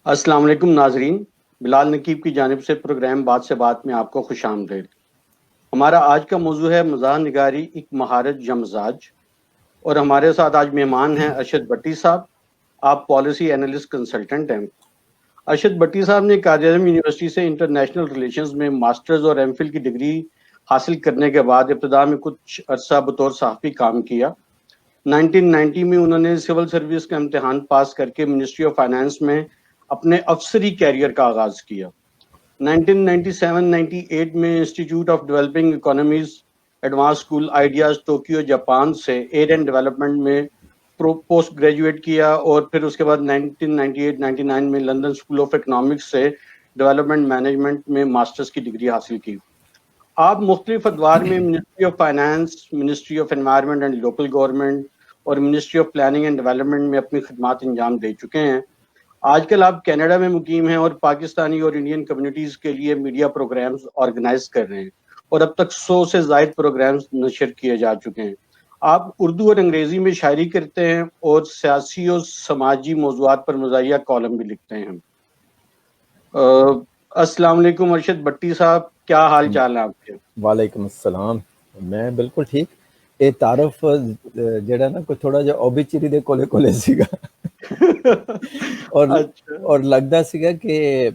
السلام علیکم ناظرین، بلال نقیب کی جانب سے پروگرام بات سے بات میں آپ کو خوش آمدید۔ ہمارا آج کا موضوع ہے مزاح نگاری ایک مہارت یا مزاج، اور ہمارے ساتھ آج مہمان ہیں ارشد بٹی صاحب۔ آپ پالیسی اینالسٹ کنسلٹنٹ ہیں۔ ارشد بٹی صاحب نے قائد اعظم یونیورسٹی سے انٹرنیشنل ریلیشنز میں ماسٹرز اور ایم فل کی ڈگری حاصل کرنے کے بعد ابتدا میں کچھ عرصہ بطور صحافی کام کیا۔ 1990 میں انہوں نے سول سروس کا امتحان پاس کر کے منسٹری آف فائنانس میں اپنے افسری کیریئر کا آغاز کیا۔ 1997-98 میں institute of developing economies advance school ideas Tokyo Japan سے ایڈ اینڈ ڈیولپمنٹ میں پوسٹ گریجویٹ کیا، اور پھر اس کے بعد 1998-99 میں لندن اسکول آف اکنامکس سے ڈیولپمنٹ مینجمنٹ میں ماسٹرز کی ڈگری حاصل کی۔ آپ مختلف ادوار میں ministry of finance, ministry of environment and local government اور ministry of planning and development میں اپنی خدمات انجام دے چکے ہیں۔ آج کل آپ کینیڈا میں مقیم ہیں اور پاکستانی اور انڈین کمیونٹیز کے لیے میڈیا پروگرامز آرگنائز کر رہے ہیں، اور اب تک 100 سے زائد پروگرامز نشر کیے جا چکے ہیں۔ آپ اردو اور انگریزی میں شاعری کرتے ہیں اور سیاسی اور سماجی موضوعات پر مزاحیہ کالم بھی لکھتے ہیں۔ السلام علیکم ارشد بٹی صاحب، کیا حال چال ہے آپ کے؟ وعلیکم السلام، میں بالکل ٹھیک۔ یہ تعارف جڑا نا کوئی تھوڑا جہا اوبیچری دے کولے کولے سیگا اور لگدا سیگا کہ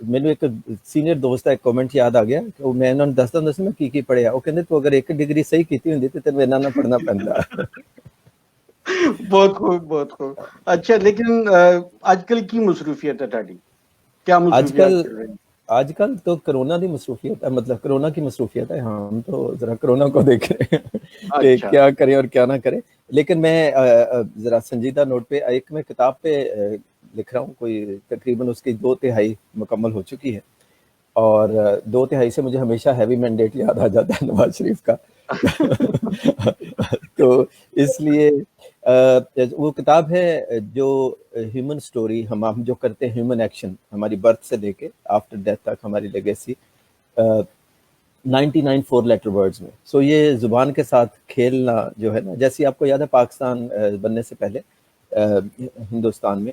مینوں ایک سینئر دوست ہے کمنٹ یاد آ گیا کہ میں انہوں نے دسدا ہوندا سی میں کی پڑھیا، وہ کہندے تو اگر ایک ڈگری صحیح کیتی ہوندی تے تینوں انہاں نہ پڑھنا پیندا۔ بہت خوب، بہت خوب۔ اچھا، لیکن آج کل کی مصروفیت ہے تہاڈی؟ کیا مصروفیات چل رہی ہیں؟ آج کل تو کرونا کی مصروفیت ہے، مطلب کرونا کی مصروفیت ہے۔ ہم تو ذرا کرونا کو دیکھ رہے ہیں کہ کیا کریں اور کیا نہ کریں۔ لیکن میں ذرا سنجیدہ نوٹ پہ ایک میں کتاب پہ لکھ رہا ہوں، کوئی تقریباً اس کی 2/3 مکمل ہو چکی ہے، اور 2/3 سے مجھے ہمیشہ ہیوی مینڈیٹ یاد آ جاتا ہے نواز شریف کا۔ تو اس لیے وہ کتاب ہے جو ہیومن سٹوری، ہم جو کرتے ہیں ہیومن ایکشن، ہماری برتھ سے لے کے آفٹر ڈیتھ تک ہماری لیگیسی، 99 4 لیٹر ورڈز میں۔ سو یہ زبان کے ساتھ کھیلنا جو ہے نا، جیسے آپ کو یاد ہے پاکستان بننے سے پہلے ہندوستان میں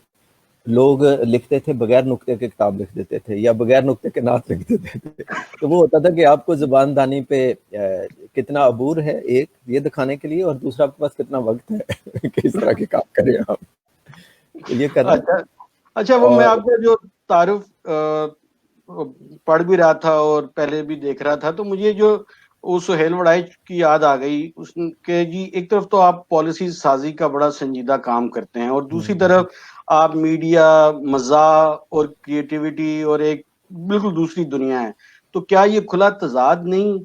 لوگ لکھتے تھے بغیر نقطے کے کتاب لکھ دیتے تھے، یا بغیر نقطے کے نعت لکھ دیتے تھے۔ تو وہ ہوتا تھا کہ آپ کو زبان دانی پہ کتنا عبور ہے، ایک یہ دکھانے کے لیے، اور دوسرا آپ کے پاس کتنا وقت ہے کہ اس طرح کے کام کریں آپ۔ تو یہ کرنا۔ اچھا، وہ میں آپ کا جو تعارف پڑھ بھی رہا تھا اور پہلے بھی دیکھ رہا تھا، تو مجھے جو سہیل وڑائی کی یاد آ گئی اس کے جی، ایک طرف تو آپ پالیسی سازی کا بڑا سنجیدہ کام کرتے ہیں، اور دوسری طرف آپ میڈیا، مزاح اور کریٹیوٹی اور ایک بالکل دوسری دنیا ہے۔ تو کیا یہ کھلا تضاد نہیں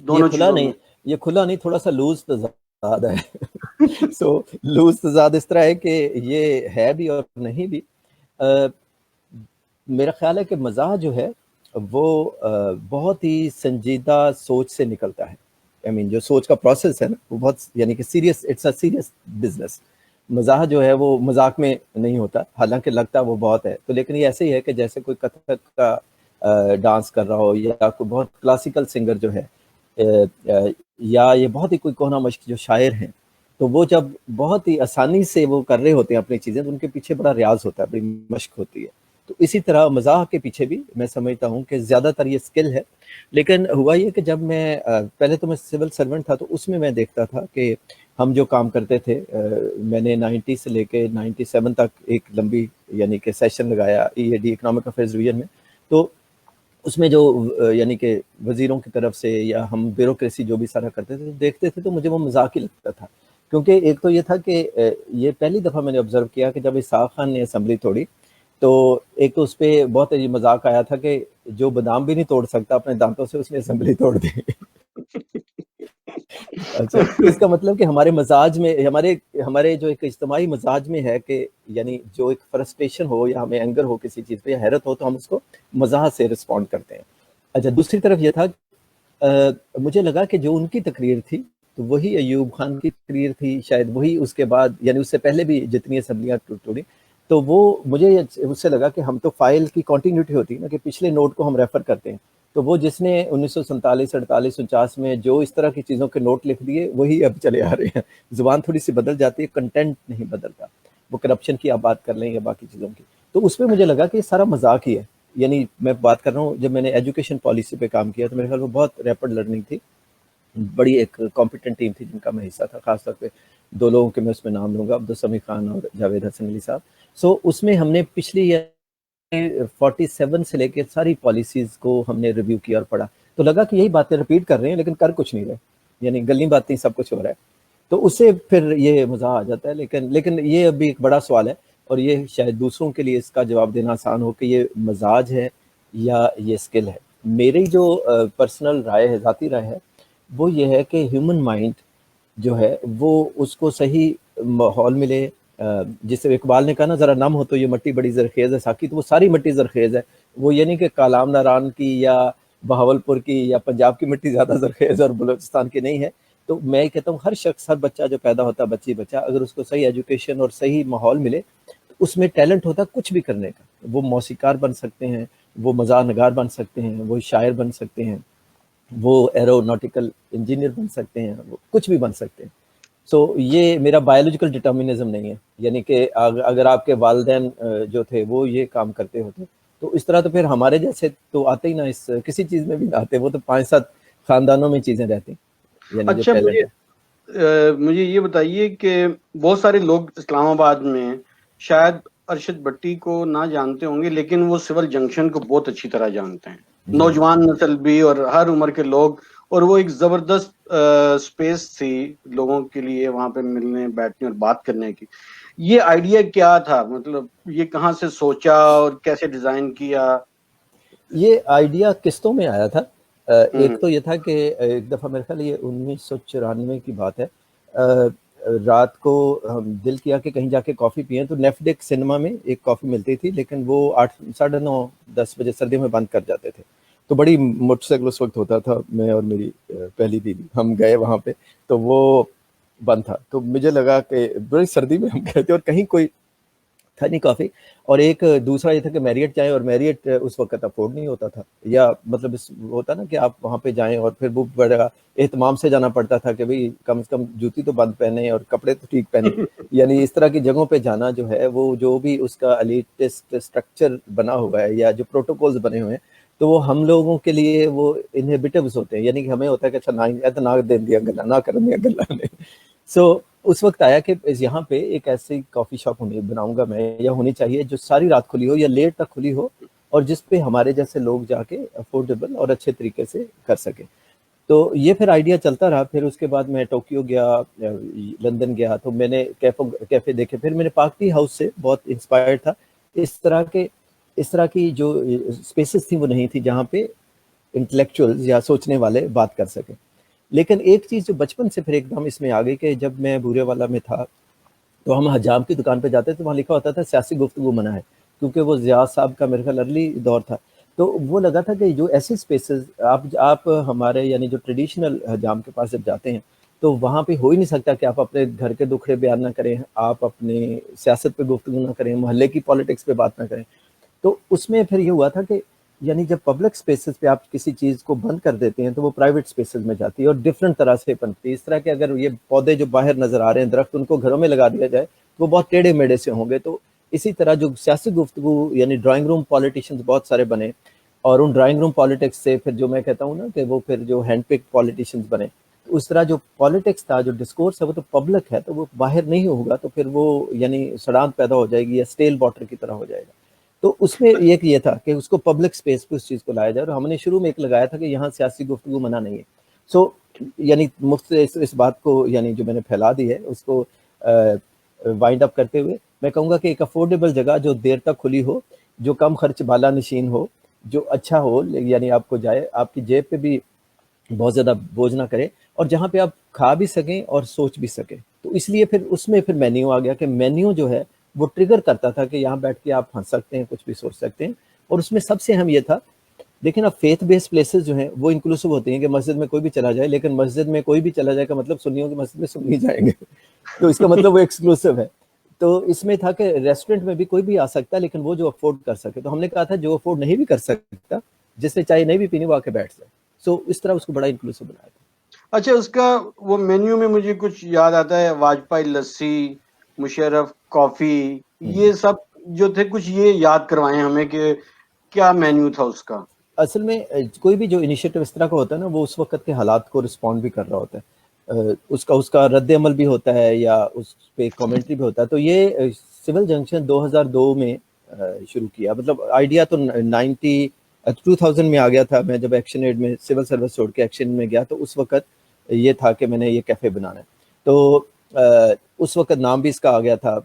دونوں چیزوں میں؟ یہ کھلا نہیں، تھوڑا سا لوز تضاد ہے۔ سو لوز تضاد اس طرح ہے کہ یہ ہے بھی اور نہیں بھی۔ میرا خیال ہے کہ مزاح جو ہے وہ بہت ہی سنجیدہ سوچ سے نکلتا ہے۔ جو سوچ کا پروسیس ہے نا، وہ بہت یعنی کہ serious, it's a serious business. مزاح جو ہے وہ مذاق میں نہیں ہوتا، حالانکہ لگتا وہ بہت ہے تو، لیکن یہ ایسے ہی ہے کہ جیسے کوئی کتھک کا ڈانس کر رہا ہو، یا کوئی بہت کلاسیکل سنگر جو ہے، یا یہ بہت ہی کوئی کونا مشق جو شاعر ہیں، تو وہ جب بہت ہی آسانی سے وہ کر رہے ہوتے ہیں اپنی چیزیں، تو ان کے پیچھے بڑا ریاض ہوتا ہے، بڑی مشق ہوتی ہے۔ تو اسی طرح مزاح کے پیچھے بھی میں سمجھتا ہوں کہ زیادہ تر یہ سکل ہے۔ لیکن ہوا یہ کہ جب میں پہلے تو میں سول سرونٹ تھا، تو اس میں دیکھتا تھا کہ ہم جو کام کرتے تھے، میں نے 90 سے لے کے 97 تک ایک لمبی یعنی کہ سیشن لگایا EAD اکنامک افیئرز ڈویژن میں۔ تو اس میں جو یعنی کہ وزیروں کی طرف سے یا ہم بیوروکریسی جو بھی سارا کرتے تھے دیکھتے تھے، تو مجھے وہ مذاق ہی لگتا تھا، کیونکہ ایک تو یہ تھا کہ یہ پہلی دفعہ میں نے آبزرو کیا کہ جب اسحاق خان نے اسمبلی توڑی، تو ایک تو اس پہ بہت عجیب مذاق آیا تھا کہ جو بادام بھی نہیں توڑ سکتا اپنے دانتوں سے، اس نے اسمبلی توڑ دی۔ اچھا، اس کا مطلب کہ ہمارے مزاج میں، ہمارے جو ایک اجتماعی مزاج میں ہے کہ یعنی جو ایک فرسٹریشن ہو یا ہمیں اینگر ہو کسی چیز پہ یا حیرت ہو، تو ہم اس کو مزاح سے رسپونڈ کرتے ہیں۔ اچھا، دوسری طرف یہ تھا مجھے لگا کہ جو ان کی تقریر تھی تو وہی ایوب خان کی تقریر تھی، شاید وہی اس کے بعد یعنی اس سے پہلے بھی جتنی اسمبلیاں توڑی، تو وہ مجھے اس سے لگا کہ ہم تو فائل کی کنٹینیوٹی ہوتی ہے نا، کہ پچھلے نوٹ کو ہم ریفر کرتے ہیں، تو وہ جس نے 1947 48 49 میں جو اس طرح کی چیزوں کے نوٹ لکھ دیے، وہی اب چلے آ رہے ہیں۔ زبان تھوڑی سی بدل جاتی ہے، کنٹینٹ نہیں بدلتا۔ وہ کرپشن کی آپ بات کر لیں یا باقی چیزوں کی. تو اس پہ مجھے لگا کہ یہ سارا مذاق ہی ہے. یعنی میں بات کر رہا ہوں جب میں نے ایجوکیشن پالیسی پہ کام کیا تو میرے خیال میں بہت ریپڈ لرننگ تھی, بڑی ایک کمپیٹنٹ ٹیم تھی جن کا میں حصہ تھا, خاص طور پہ 2 لوگوں کے میں اس میں نام لوں گا, عبدالسمیع خان اور جاوید حسن علی صاحب. سو اس میں ہم نے پچھلی 47 سے لے کے ساری پالیسیز کو ہم نے ریویو کیا اور پڑھا, تو لگا کہ یہی باتیں رپیٹ کر رہے ہیں لیکن کر کچھ نہیں رہے, یعنی گلی باتیں سب کچھ ہو رہا ہے. تو اس سے پھر یہ مزاح آ جاتا ہے. لیکن یہ ابھی ایک بڑا سوال ہے اور یہ شاید دوسروں کے لیے اس کا جواب دینا آسان ہو کہ یہ مزاج ہے یا یہ اسکل ہے. میری جو پرسنل رائے ہے, ذاتی رائے ہے, وہ یہ ہے کہ ہیومن مائنڈ جو ہے وہ اس کو صحیح ماحول ملے. جسے اقبال نے کہا نا, ذرا نم ہو تو یہ مٹی بڑی زرخیز ہے ساقی, تو وہ ساری مٹی زرخیز ہے. وہ یہ نہیں کہ کالام ناران کی یا بہاولپور کی یا پنجاب کی مٹی زیادہ زرخیز اور بلوچستان کی نہیں ہے. تو میں کہتا ہوں ہر شخص, ہر بچہ جو پیدا ہوتا ہے, بچہ اگر اس کو صحیح ایجوکیشن اور صحیح ماحول ملے تو اس میں ٹیلنٹ ہوتا ہے کچھ بھی کرنے کا. وہ موسیقار بن سکتے ہیں, وہ مزاح نگار بن سکتے ہیں, وہ شاعر بن سکتے ہیں, وہ ایروناٹیکل انجینئر بن سکتے ہیں, وہ کچھ بھی بن سکتے ہیں. سو یہ میرا بایولوجیکل ڈٹرمنزم نہیں ہے, یعنی کہ اگر آپ کے والدین جو تھے وہ یہ کام کرتے ہوتے تو اس طرح تو پھر ہمارے جیسے تو آتے ہی نہ, اس کسی چیز میں بھی نہ آتے. وہ تو 5-7 خاندانوں میں چیزیں رہتی, یعنی جو اچھا ٹیلنٹ ہے. مجھے یہ بتائیے کہ بہت سارے لوگ اسلام آباد میں شاید ارشد بٹی کو نہ جانتے ہوں گے, لیکن وہ سول جنکشن کو بہت اچھی طرح جانتے ہیں, نوجوان نسل بھی اور ہر عمر کے لوگ. اور وہ ایک زبردست اسپیس تھی لوگوں کے لیے وہاں پہ ملنے, بیٹھنے اور بات کرنے کی. یہ آئیڈیا کیا تھا, مطلب یہ کہاں سے سوچا اور کیسے ڈیزائن کیا؟ یہ آئیڈیا قسطوں میں آیا تھا. ایک تو یہ تھا کہ ایک دفعہ میرے خیال یہ 1994 کی بات ہے, رات کو ہم دل کیا کہ کہیں جا کے کافی پئیں, تو نیفڈک سنیما میں ایک کافی ملتی تھی لیکن وہ 9:30-10 بجے سردیوں میں بند کر جاتے تھے. تو بڑی موٹر سائیکل اس وقت ہوتا تھا, میں اور میری پہلی بیوی ہم گئے وہاں پہ, تو وہ بند تھا. تو مجھے لگا کہ بڑی سردی میں ہم گئے تھے اور کہیں کوئی تھا نہیں کافی. اور ایک دوسرا یہ تھا کہ میریٹ جائیں, اور میریٹ اس وقت افورڈ نہیں ہوتا تھا, یا مطلب ہوتا نا کہ آپ وہاں پہ جائیں اور پھر وہ بڑا اہتمام سے جانا پڑتا تھا کہ بھئی کم سے کم جوتی تو بند پہنے اور کپڑے تو ٹھیک پہنے. یعنی اس طرح کی جگہوں پہ جانا جو ہے وہ جو بھی اس کا ایلیٹسٹ اسٹرکچر بنا ہوا ہے یا جو پروٹوکولز بنے ہوئے ہیں, تو وہ ہم لوگوں کے لیے وہ انہیبیٹیوز ہوتے ہیں. یعنی کہ ہمیں ہوتا ہے کہ اچھا نہ دے دیا گلا, نہ کر دیا گلا نے. سو اس وقت آیا کہ یہاں پہ ایک ایسی کافی شاپ بناؤں گا میں, یا ہونی چاہیے جو ساری رات کھلی ہو یا لیٹ تک کھلی ہو, اور جس پہ ہمارے جیسے لوگ جا کے افورڈیبل اور اچھے طریقے سے کر سکیں. تو یہ پھر آئیڈیا چلتا رہا. پھر اس کے بعد میں ٹوکیو گیا, لندن گیا, تو میں نے کیفے دیکھے. پھر میں نے پارک ٹی ہاؤس سے بہت انسپائر تھا. اس طرح کی جو اسپیسز تھیں وہ نہیں تھی جہاں پہ انٹلیکچوئلز یا سوچنے والے بات کر سکیں. لیکن ایک چیز جو بچپن سے پھر ایک دم اس میں آ گئی کہ جب میں بورے والا میں تھا تو ہم حجام کی دکان پہ جاتے تو وہاں لکھا ہوتا تھا سیاسی گفتگو منع ہے, کیونکہ وہ ضیاء صاحب کا میرے خیال ارلی دور تھا. تو وہ لگا تھا کہ جو ایسی اسپیسز آپ ہمارے یعنی جو ٹریڈیشنل حجام کے پاس جب جاتے ہیں تو وہاں پہ ہو ہی نہیں سکتا کہ آپ اپنے گھر کے دکھڑے بیان نہ کریں, آپ اپنے سیاست پہ گفتگو نہ کریں, محلے کی پالیٹکس پہ بات نہ کریں. تو اس میں پھر یہ ہوا تھا کہ یعنی جب پبلک اسپیسز پہ آپ کسی چیز کو بند کر دیتے ہیں تو وہ پرائیویٹ اسپیسز میں جاتی ہے اور ڈفرینٹ طرح سے بنتی ہے. اس طرح کہ اگر یہ پودے جو باہر نظر آ رہے ہیں درخت, ان کو گھروں میں لگا دیا جائے تو وہ بہت ٹیڑھے میڑے سے ہوں گے. تو اسی طرح جو سیاسی گفتگو یعنی ڈرائنگ روم پالیٹیشنز بہت سارے بنے, اور ان ڈرائنگ روم پالیٹکس سے پھر جو میں کہتا ہوں نا کہ وہ پھر جو ہینڈ پک پالیٹیشنز بنے, اس طرح جو پالیٹکس تھا, جو ڈسکورس ہے وہ تو پبلک ہے, تو وہ باہر نہیں ہوگا تو پھر وہ یعنی سڑان پیدا ہو جائے گی یا اسٹیل واٹر کی طرح ہو جائے گا. تو اس میں ایک یہ تھا کہ اس کو پبلک اسپیس پہ اس چیز کو لایا جائے, اور ہم نے شروع میں ایک لگایا تھا کہ یہاں سیاسی گفتگو منع نہیں ہے. سو یعنی اس بات کو یعنی جو میں نے پھیلا دی ہے اس کو وائنڈ اپ کرتے ہوئے میں کہوں گا کہ ایک افورڈیبل جگہ جو دیر تک کھلی ہو, جو کم خرچ بالا نشین ہو, جو اچھا ہو, یعنی آپ کو جائے, آپ کی جیب پہ بھی بہت زیادہ بوجھ نہ کرے, اور جہاں پہ آپ کھا بھی سکیں اور سوچ بھی سکیں. تو اس لیے پھر اس میں پھر مینیو آ گیا کہ مینیو جو ہے وہ ٹریگر کرتا تھا کہ یہاں بیٹھ کے آپ ہنس سکتے ہیں, کچھ بھی سوچ سکتے ہیں. اور اس میں سب سے اہم یہ تھا, لیکن اب فیتھ بیس پلیسز جو ہیں وہ انکلوسیو ہوتی ہیں کہ مسجد میں کوئی بھی چلا جائے, لیکن مسجد میں کوئی بھی چلا جائے کا مطلب سنیوں کی مسجد میں سنی جائیں گے, تو اس کا مطلب وہ ایکسکلوسیو ہے. تو اس میں تھا کہ ریسٹورنٹ میں بھی کوئی بھی آ سکتا ہے لیکن وہ جو افورڈ کر سکے. تو ہم نے کہا تھا جو افورڈ نہیں بھی کر سکتا, جس نے چائے نہیں بھی پینی وہ آ کے بیٹھ جائے. سو اس طرح اس کو بڑا انکلوسیو بنایا تھا. اچھا, اس کا وہ مینیو میں مجھے کچھ یاد آتا ہے, واجپائی لسی, مشرف کافی، یہ سب جو تھے کچھ یہ یاد کروائیں ہمیں کہ کیا مینیو تھا اس کا. اصل میں کوئی بھی جو انیشیٹو اس طرح کا ہوتا ہے نا وہ اس وقت کے حالات کو رسپونڈ بھی کر رہا ہوتا ہے، اس کا رد عمل بھی ہوتا ہے یا اس پہ کامنٹری بھی ہوتا ہے. تو یہ سول جنکشن 2002 میں شروع کیا، مطلب آئیڈیا تو 2000 میں آ گیا تھا. میں جب ایکشن ایڈ میں سول سروس چھوڑ کے ایکشن میں گیا تو اس وقت یہ تھا کہ میں نے یہ کیفے بنانا ہے. تو اس وقت نام بھی اس کا آ گیا تھا.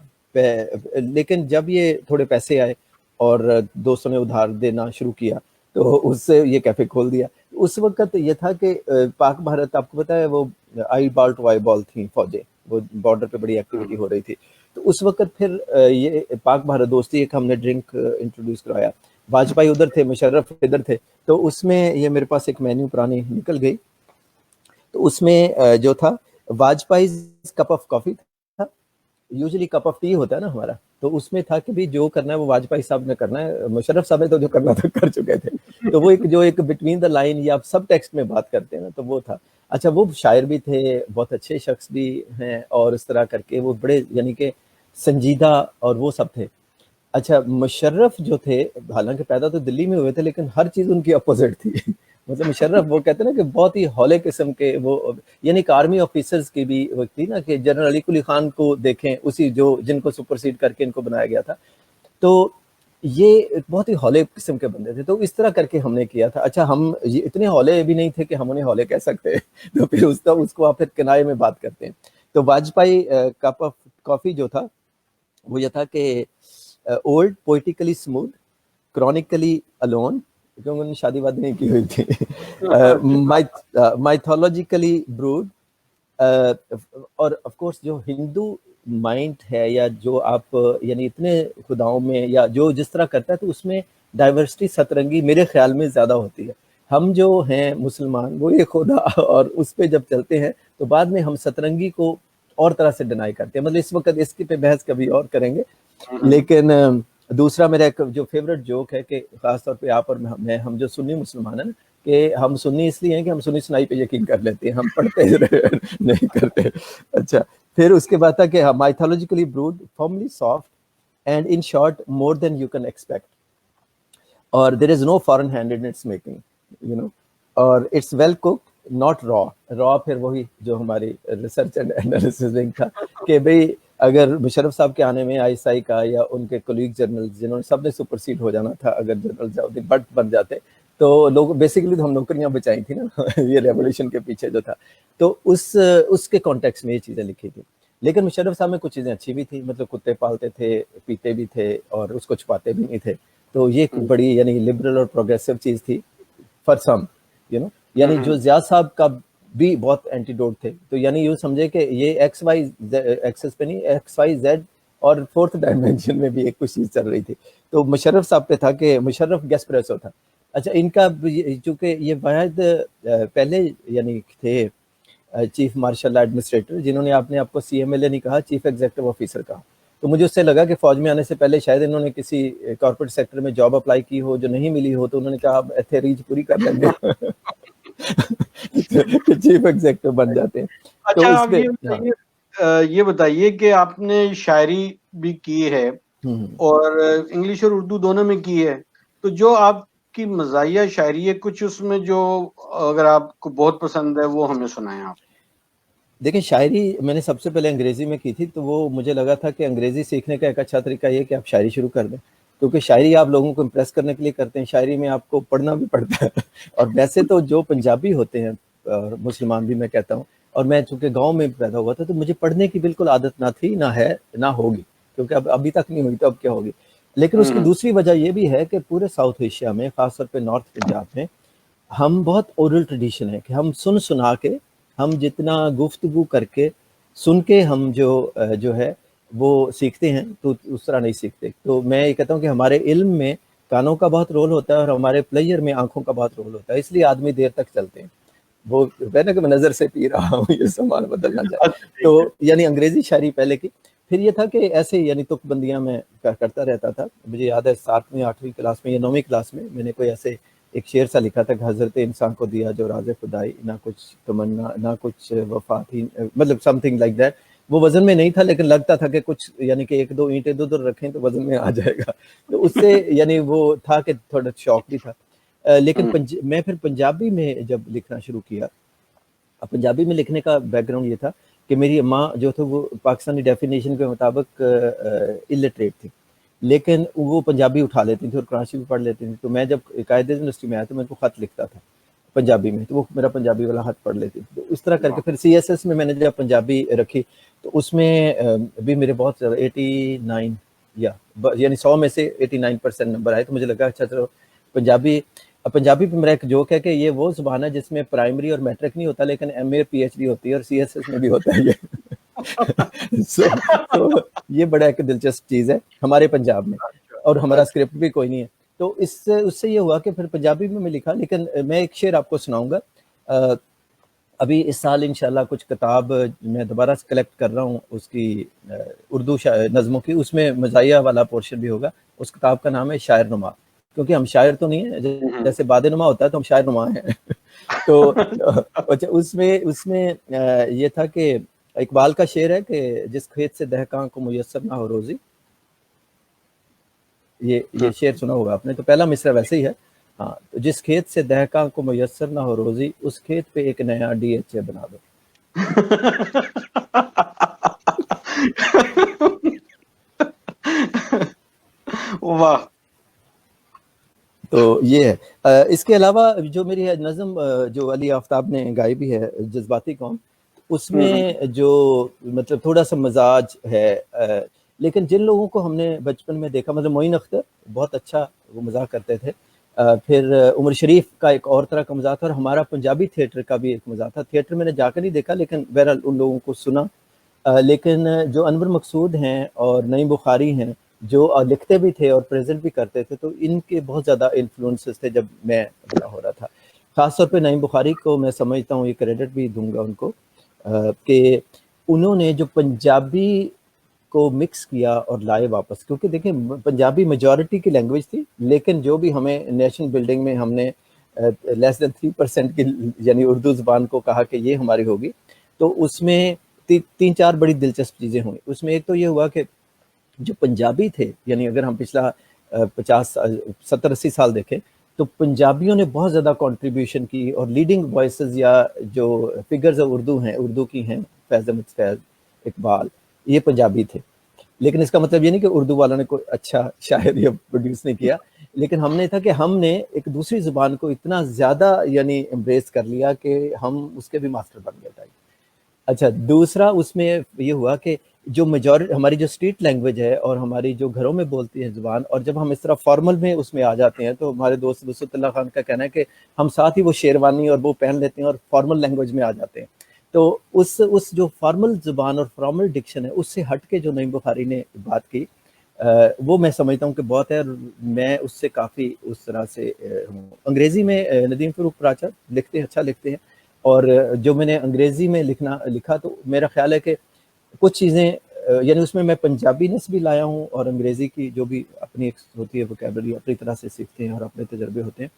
لیکن جب یہ تھوڑے پیسے آئے اور دوستوں نے ادھار دینا شروع کیا تو اس سے یہ کیفے کھول دیا. اس وقت یہ تھا کہ پاک بھارت، آپ کو پتا ہے وہ آئی بال ٹو آئی بال تھیں فوجیں، وہ بارڈر پہ بڑی ایکٹیویٹی ہو رہی تھی. تو اس وقت پھر یہ پاک بھارت دوستی ایک ہم نے ڈرنک انٹروڈیوس کرایا. واجپئی ادھر تھے، مشرف ادھر تھے، تو اس میں یہ میرے پاس ایک مینیو پرانی نکل گئی. تو اس میں جو تھا واجپئی کپ آف کافی تھا، یوزلی کپ آف ٹی ہوتا ہے نا ہمارا. تو اس میں تھا کہ بھی جو کرنا ہے وہ واجپئی صاحب نے کرنا ہے، مشرف صاحب نے تو جو کرنا تھا کر چکے تھے. تو وہ ایک بٹوین دا لائن یا سب ٹیکسٹ میں بات کرتے ہیں نا، تو وہ تھا. اچھا، وہ شاعر بھی تھے، بہت اچھے شخص بھی ہیں، اور اس طرح کر کے وہ بڑے یعنی کہ سنجیدہ اور وہ سب تھے. اچھا، مشرف جو تھے حالانکہ پیدا تو دلی میں ہوئے تھے لیکن ہر چیز ان کی اپوزٹ تھی. مطلب مشرف وہ کہتے ہیں نا کہ بہت ہی ہولے قسم کے، وہ یعنی کہ آرمی آفیسرز کی بھی وہ تھی نا کہ جنرل علی قلی خان کو دیکھیں، اسی جن کو سپرسیڈ کر کے ان کو بنایا گیا تھا. تو یہ بہت ہی ہولے قسم کے بندے تھے. تو اس طرح کر کے ہم نے کیا تھا. اچھا، ہم یہ اتنے ہولے بھی نہیں تھے کہ ہم انہیں ہولے کہہ سکتے، تو پھر اس کو آپ پھر کنائے میں بات کرتے ہیں. تو واجپئی کپ آف کافی جو تھا وہ یہ تھا کہ اولڈ، پوئٹیکلی اسموتھ، کرونیکلی الون، کیونکہ انہوں نے شادی وادی نہیں کی ہوئی تھی، مائتھولوجیکلی بروڈ، اور آف کورس جو ہندو مائنڈ ہے یا جو آپ یعنی اتنے خداؤں میں یا جو جس طرح کرتا ہے تو اس میں ڈائیورسٹی سترنگی میرے خیال میں زیادہ ہوتی ہے. ہم جو ہیں مسلمان وہ یہ خدا اور اس پہ جب چلتے ہیں تو بعد میں ہم سترنگی کو اور طرح سے ڈینائی کرتے ہیں. مطلب اس وقت اس کی پہ بحث کبھی اور کریں گے. لیکن دوسرا میرا ایک جو فیوریٹ جوک ہے کہ خاص طور پہ آپ اور میں، ہم جو سنی مسلمان ہیں کہ ہم سنی اس لیے ہیں کہ ہم سنی سنائی پہ یقین کر لیتے ہیں، ہم پڑھتے نہیں کرتے. اچھا، پھر اس کے بعد تھا کہ mythologically broad, formally soft and in short more than you can expect, اور there is no foreign hand in its making, you know, اور اٹس ویل کوکڈ ناٹ را. پھر وہی جو ہماری ریسرچ اینڈ انالیسس تھا کہ بھئی اگر مشرف صاحب کے آنے میں آئی ایس آئی کا یا ان کے کولیگ جنرل جنہوں نے سب نے سپرسیڈ ہو جانا تھا، اگر جنرل ضیاءالدین بٹ بن جاتے تو لوگ بیسیکلی تو ہم نوکریاں بچائی تھیں نا یہ ریولیوشن کے پیچھے جو تھا. تو اس کے کانٹیکس میں یہ چیزیں لکھی تھی. لیکن مشرف صاحب میں کچھ چیزیں اچھی بھی تھی، مطلب کتے پالتے تھے، پیتے بھی تھے اور اس کو چھپاتے بھی نہیں تھے. تو یہ ایک بڑی یعنی لبرل اور پروگریسو چیز تھی فار سم، یو نو. یعنی جو زیاد صاحب کا بھی بہت اینٹیڈوٹ تھے. تو یعنی یوں سمجھے کہ یہ ایکس وائی ایکسس پہ نہیں، ایکس وائی زیڈ اور فورتھ ڈائمینشن میں بھی ایک کچھ چیز چل رہی تھی. تو مشرف صاحب پہ تھا کہ مشرف گیسپریسو تھا. اچھا، ان کا چونکہ یہ واحد پہلے یعنی تھے چیف مارشل ایڈمنسٹریٹر جنہوں نے اپنے آپ کو سی ایم ایل اے نہیں کہا، چیف ایگزیکٹو آفیسر کہا. تو مجھے اس سے لگا کہ فوج میں آنے سے پہلے شاید انہوں نے کسی کارپوریٹ سیکٹر میں جاب اپلائی کی ہو جو نہیں ملی ہو، تو انہوں نے کہا اب ایتھے ریچ پوری کر لیں گے چیف ایگزیکٹو بن جاتے ہیں. تو اچھا، اس آپ پہ یہ بتائیے کہ آپ نے شاعری بھی کی ہے اور انگلش اور اردو دونوں میں کی ہے، تو جو آپ کی مزاحیہ شاعری ہے کچھ اس میں جو اگر آپ کو بہت پسند ہے وہ ہمیں سنائیں آپ. دیکھیں، شاعری میں نے سب سے پہلے انگریزی میں کی تھی، تو وہ مجھے لگا تھا کہ انگریزی سیکھنے کا ایک اچھا طریقہ یہ کہ آپ شاعری شروع کر دیں، کیونکہ شاعری آپ لوگوں کو امپریس کرنے کے لیے کرتے ہیں. شاعری میں آپ کو پڑھنا بھی پڑتا ہے. اور ویسے تو جو پنجابی ہوتے ہیں اور مسلمان بھی میں کہتا ہوں، اور میں چونکہ گاؤں میں پیدا ہوا تھا تو مجھے پڑھنے کی بالکل عادت نہ تھی، نہ ہے، نہ ہوگی، کیونکہ ابھی تک نہیں ہوئی تو اب کیا ہوگی. لیکن اس کی دوسری وجہ یہ بھی ہے کہ پورے ساؤتھ ایشیا میں، خاص طور پہ نارتھ پنجاب میں، ہم بہت اورل ٹریڈیشن ہے کہ ہم سنا کے، ہم جتنا گفتگو کر کے سن کے ہم جو ہے وہ سیکھتے ہیں، تو اس طرح نہیں سیکھتے. تو میں یہ کہتا ہوں کہ ہمارے علم میں کانوں کا بہت رول ہوتا ہے اور ہمارے پلیئر میں آنکھوں کا بہت رول ہوتا ہے، اس لیے آدمی دیر تک چلتے ہیں. وہ کہنا کہ میں نظر سے پی رہا ہوں، یہ سامان بدلنا چاہتا. تو یعنی انگریزی شاعری پہلے کی. پھر یہ تھا کہ ایسے یعنی تک بندیاں میں کرتا رہتا تھا. مجھے یاد ہے 7ویں 8ویں کلاس میں یا 9ویں کلاس میں نے کوئی ایسے ایک شعر سا لکھا تھا کہ حضرت انسان کو دیا جو راز خدائی، نہ کچھ تمنا نہ کچھ وفا تھی، مطلب سم تھنگ لائک دیٹ. وہ وزن میں نہیں تھا لیکن لگتا تھا کہ کچھ یعنی کہ ایک دو اینٹ ادھر ادھر رکھیں تو وزن میں آ جائے گا، تو اس سے یعنی وہ تھا کہ تھوڑا شوق بھی تھا. لیکن میں پھر پنجابی میں جب لکھنا شروع کیا، پنجابی میں لکھنے کا بیک گراؤنڈ یہ تھا کہ میری ماں جو تھا وہ پاکستانی ڈیفینیشن کے مطابق الٹریٹ تھی، لیکن وہ پنجابی اٹھا لیتی تھی اور کراچی بھی پڑھ لیتی تھی. تو میں جب قائد یونیورسٹی میں آیا تو میں ان کو خط لکھتا تھا پنجابی میں، تو وہ میرا پنجابی والا خط پڑھ لیتی تھی. تو اس طرح کر کے پھر سی ایس ایس میں نے جب پنجابی رکھی تو اس میں بھی میرے بہت زیادہ 89 یعنی 100 میں سے 89% نمبر آئے. تو مجھے لگا اچھا چلو پنجابی پہ میرا ایک جوک ہے کہ یہ وہ زبان ہے جس میں پرائمری اور میٹرک نہیں ہوتا لیکن ایم اے اور پی ایچ ڈی ہوتی ہے، اور سی ایس ایس میں بھی ہوتا ہے یہ. تو یہ بڑا ایک دلچسپ چیز ہے ہمارے پنجاب میں، اور ہمارا اسکرپٹ بھی کوئی نہیں ہے. تو اس سے یہ ہوا کہ پھر پنجابی میں لکھا. لیکن میں ایک شعر آپ کو سناؤں گا. ابھی اس سال انشاءاللہ کچھ کتاب میں دوبارہ سے کلیکٹ کر رہا ہوں اس کی اردو نظموں کی، اس میں مزاحیہ والا پورشن بھی ہوگا. اس کتاب کا نام ہے شاعر نما، کیونکہ ہم شاعر تو نہیں ہیں، جیسے باد نما ہوتا ہے تو ہم شاعر نما ہیں. تو اچھا اس میں یہ تھا کہ اقبال کا شعر ہے کہ جس کھیت سے دہقاں کو میسر نہ ہو روزی، یہ شعر سنا ہوگا آپ نے. تو پہلا مصرع ویسے ہی ہے. ہاں، تو جس کھیت سے دہقاں کو میسر نہ ہو روزی، اس کھیت پہ ایک نیا ڈی ایچ اے بنا دو. واہ. تو یہ ہے. اس کے علاوہ جو میری نظم جو علی آفتاب نے گائی بھی ہے جذباتی قوم، اس میں جو مطلب تھوڑا سا مزاج ہے، لیکن جن لوگوں کو ہم نے بچپن میں دیکھا، مطلب معین اختر بہت اچھا وہ مزاح کرتے تھے، پھر عمر شریف کا ایک اور طرح کا مزاح تھا، اور ہمارا پنجابی تھیٹر کا بھی ایک مزاح تھا. تھیٹر میں نے جا کر نہیں دیکھا لیکن بہرحال ان لوگوں کو سنا. لیکن جو انور مقصود ہیں اور نعیم بخاری ہیں جو لکھتے بھی تھے اور پریزنٹ بھی کرتے تھے، تو ان کے بہت زیادہ انفلوئنسز تھے جب میں بڑا ہو رہا تھا. خاص طور پہ نعیم بخاری کو میں سمجھتا ہوں، یہ کریڈٹ بھی دوں گا ان کو، کہ انہوں نے جو پنجابی کو مکس کیا اور لائے واپس. کیونکہ دیکھیں پنجابی میجورٹی کی لینگویج تھی، لیکن جو بھی ہمیں نیشنل بلڈنگ میں ہم نے لیس دین 3% کی یعنی اردو زبان کو کہا کہ یہ ہماری ہوگی، تو اس میں 3-4 بڑی دلچسپ چیزیں ہوئیں. اس میں ایک تو یہ ہوا کہ جو پنجابی تھے، یعنی اگر ہم پچھلا 50-70-80 سال دیکھیں تو پنجابیوں نے بہت زیادہ کنٹریبیوشن کی، اور لیڈنگ وائسز یا جو فگرز اردو کی ہیں، فیض احمد فیض، اقبال، یہ پنجابی تھے. لیکن اس کا مطلب یہ نہیں کہ اردو والوں نے کوئی اچھا شاعر یا پروڈیوس نہیں کیا، لیکن ہم نے تھا کہ ہم نے ایک دوسری زبان کو اتنا زیادہ یعنی امبریس کر لیا کہ ہم اس کے بھی ماسٹر بن گئے. اچھا، دوسرا اس میں یہ ہوا کہ جو میجورٹی ہماری جو اسٹریٹ لینگویج ہے اور ہماری جو گھروں میں بولتی ہے زبان، اور جب ہم اس طرح فارمل میں اس میں آ جاتے ہیں، تو ہمارے دوست وسعت اللہ خان کا کہنا ہے کہ ہم ساتھ ہی وہ شیروانی اور وہ پہن لیتے ہیں اور فارمل لینگویج میں آ جاتے ہیں. تو اس جو فارمل زبان اور فارمل ڈکشن ہے، اس سے ہٹ کے جو نعیم بخاری نے بات کی، وہ میں سمجھتا ہوں کہ بہت ہے، اور میں اس سے کافی اس طرح سے ہوں. انگریزی میں ندیم فروخ پراچا لکھتے ہیں، اچھا لکھتے ہیں، اور جو میں نے انگریزی میں لکھا تو میرا خیال ہے کہ کچھ چیزیں یعنی اس میں پنجابی نس بھی لایا ہوں، اور انگریزی کی جو بھی اپنی ایک ہوتی ہے ووکیبلری اپنی طرح سے سیکھتے ہیں اور اپنے تجربے ہوتے ہیں.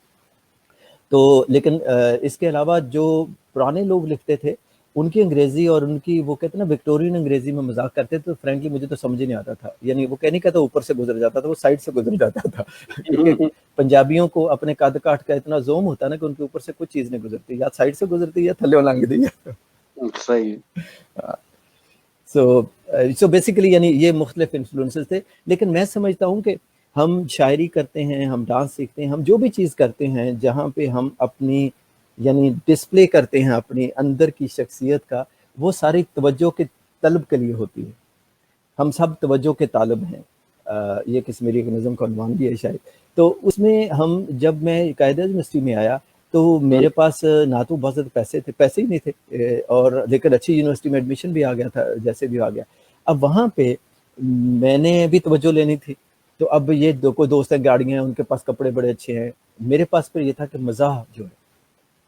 تو لیکن اس کے علاوہ جو پرانے لوگ لکھتے تھے ان کی انگریزی اور ان کی وہ کہتے ہیں نا وکٹورین انگریزی میں مذاق کرتے تھے، تو فرینکلی مجھے تو سمجھ ہی نہیں آتا تھا. یعنی وہ کہنے کا تو اوپر سے گزر جاتا تھا، وہ سائڈ سے گزر جاتا تھا. کیونکہ پنجابیوں کو اپنے قد کاٹ کا اتنا زوم ہوتا ہے نا کہ ان کے اوپر سے کچھ چیز نہیں گزرتی، یا سائڈ سے گزرتی یا تھلے لنگ دی. صحیح. سو بیسیکلی یعنی یہ مختلف انفلوئنسز تھے. لیکن میں سمجھتا ہوں کہ ہم شاعری کرتے ہیں، ہم ڈانس سیکھتے ہیں، ہم جو بھی چیز کرتے ہیں جہاں پہ ہم اپنی یعنی ڈسپلے کرتے ہیں اپنی اندر کی شخصیت کا، وہ ساری توجہ کے طلب کے لیے ہوتی ہے. ہم سب توجہ کے طالب ہیں، یہ کس میری نظم کا عنوان بھی ہے شاید. تو اس میں جب میں قائد یونیورسٹی میں آیا تو میرے پاس نہ تو بہت زیادہ پیسے ہی نہیں تھے، اور لیکن اچھی یونیورسٹی میں ایڈمیشن بھی آ گیا تھا جیسے بھی آ گیا. اب وہاں پہ میں نے بھی توجہ لینی تھی، تو اب یہ کوئی دوست ہیں، گاڑیاں ہیں، ان کے پاس کپڑے بڑے اچھے ہیں، میرے پاس پھر یہ تھا کہ مزاح جو ہے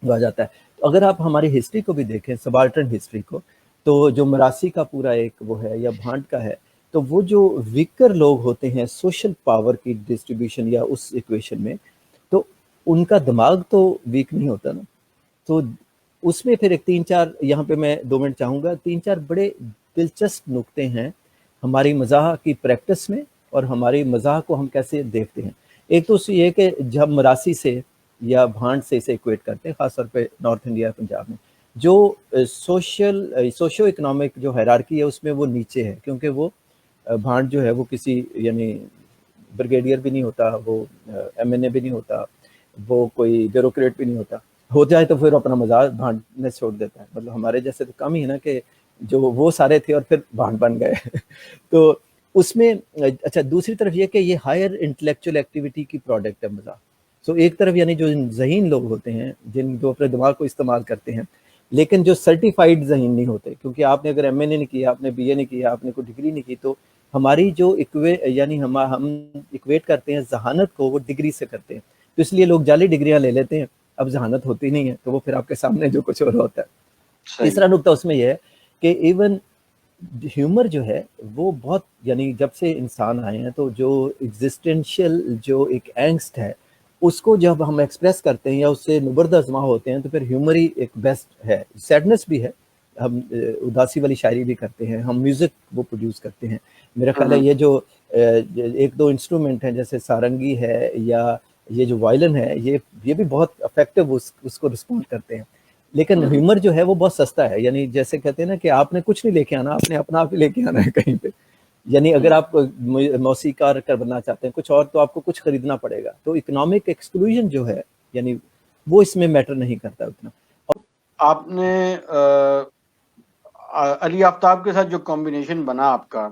وہ آ جاتا ہے. تو اگر آپ ہماری ہسٹری کو بھی دیکھیں، سبالٹرن ہسٹری کو، تو جو مراسی کا پورا ایک وہ ہے یا بھانٹ کا ہے، تو وہ جو ویکر لوگ ہوتے ہیں سوشل پاور کی ڈسٹریبیوشن یا اس ایکویشن میں، تو ان کا دماغ تو ویک نہیں ہوتا نا. تو اس میں پھر ایک 3-4 یہاں پہ میں 2 منٹ چاہوں گا، 3-4 بڑے دلچسپ نقطے ہیں ہماری مزاح کی پریکٹس میں اور ہماری مزاح کو ہم کیسے دیکھتے ہیں. ایک تو یہ کہ جب مراسی سے یا بھانڈ سے اسے ایکویٹ کرتے ہیں، خاص طور پہ نارتھ انڈیا پنجاب میں، جو سوشو اکنامک جو ہیرارکی ہے اس میں وہ نیچے ہے، کیونکہ وہ بھانڈ جو ہے وہ کسی یعنی بریگیڈیئر بھی نہیں ہوتا، وہ ایم این اے بھی نہیں ہوتا، وہ کوئی بیوروکریٹ بھی نہیں ہوتا. ہو جائے تو پھر اپنا مزاج بھانڈ میں چھوڑ دیتا ہے. مطلب ہمارے جیسے تو کم ہی ہے نا کہ جو وہ سارے تھے اور پھر بھانڈ بن گئے. تو اس میں اچھا دوسری طرف یہ کہ یہ ہائر انٹلیکچوئل ایکٹیویٹی کی پروڈکٹ ہے مزاح. سو ایک طرف یعنی جو ذہین لوگ ہوتے ہیں جن جو اپنے دماغ کو استعمال کرتے ہیں، لیکن جو سرٹیفائڈ ذہین نہیں ہوتے، کیونکہ آپ نے اگر ایم این اے نہیں کیا، آپ نے بی اے نہیں کیا، آپ نے کوئی ڈگری نہیں کی، تو ہماری جو یعنی ہم ایکویٹ کرتے ہیں ذہانت کو، وہ ڈگری سے کرتے ہیں. تو اس لیے لوگ جعلی ڈگریاں لے لیتے ہیں، اب ذہانت ہوتی نہیں ہے، تو وہ پھر آپ کے سامنے جو کچھ اور ہوتا ہے. تیسرا نقطہ اس میں یہ ہے کہ ایون ہیومر جو ہے وہ بہت یعنی جب سے انسان آئے ہیں تو جو ایگزسٹینشیل جو ایک اینگسٹ ہے اس کو جب ہم ایکسپریس کرتے ہیں یا اس سے نبرد ازما ہوتے ہیں تو پھر ہیومر ہی ایک بیسٹ ہے. سیڈنس بھی ہے، ہم اداسی والی شاعری بھی کرتے ہیں، ہم میوزک وہ پروڈیوس کرتے ہیں. میرا خیال ہے یہ جو ایک دو انسٹرومنٹ ہیں جیسے سارنگی ہے یا یہ جو وائلن ہے، یہ بھی بہت افیکٹو اس کو رسپونڈ کرتے ہیں. لیکن ہیومر جو ہے وہ بہت سستا ہے، یعنی جیسے کہتے ہیں نا کہ آپ نے کچھ نہیں لے کے آنا، آپ نے اپنا آپ ہی لے کے آنا ہے کہیں پہ. یعنی اگر آپ موسیقار بننا چاہتے ہیں کچھ اور تو آپ کو کچھ خریدنا پڑے گا. تو اکنامک ایکسکلوژن جو ہے یعنی وہ اس میں میٹر نہیں کرتا اتنا. آپ نے علی آفتاب کے ساتھ جو کمبینیشن بنا آپ کا،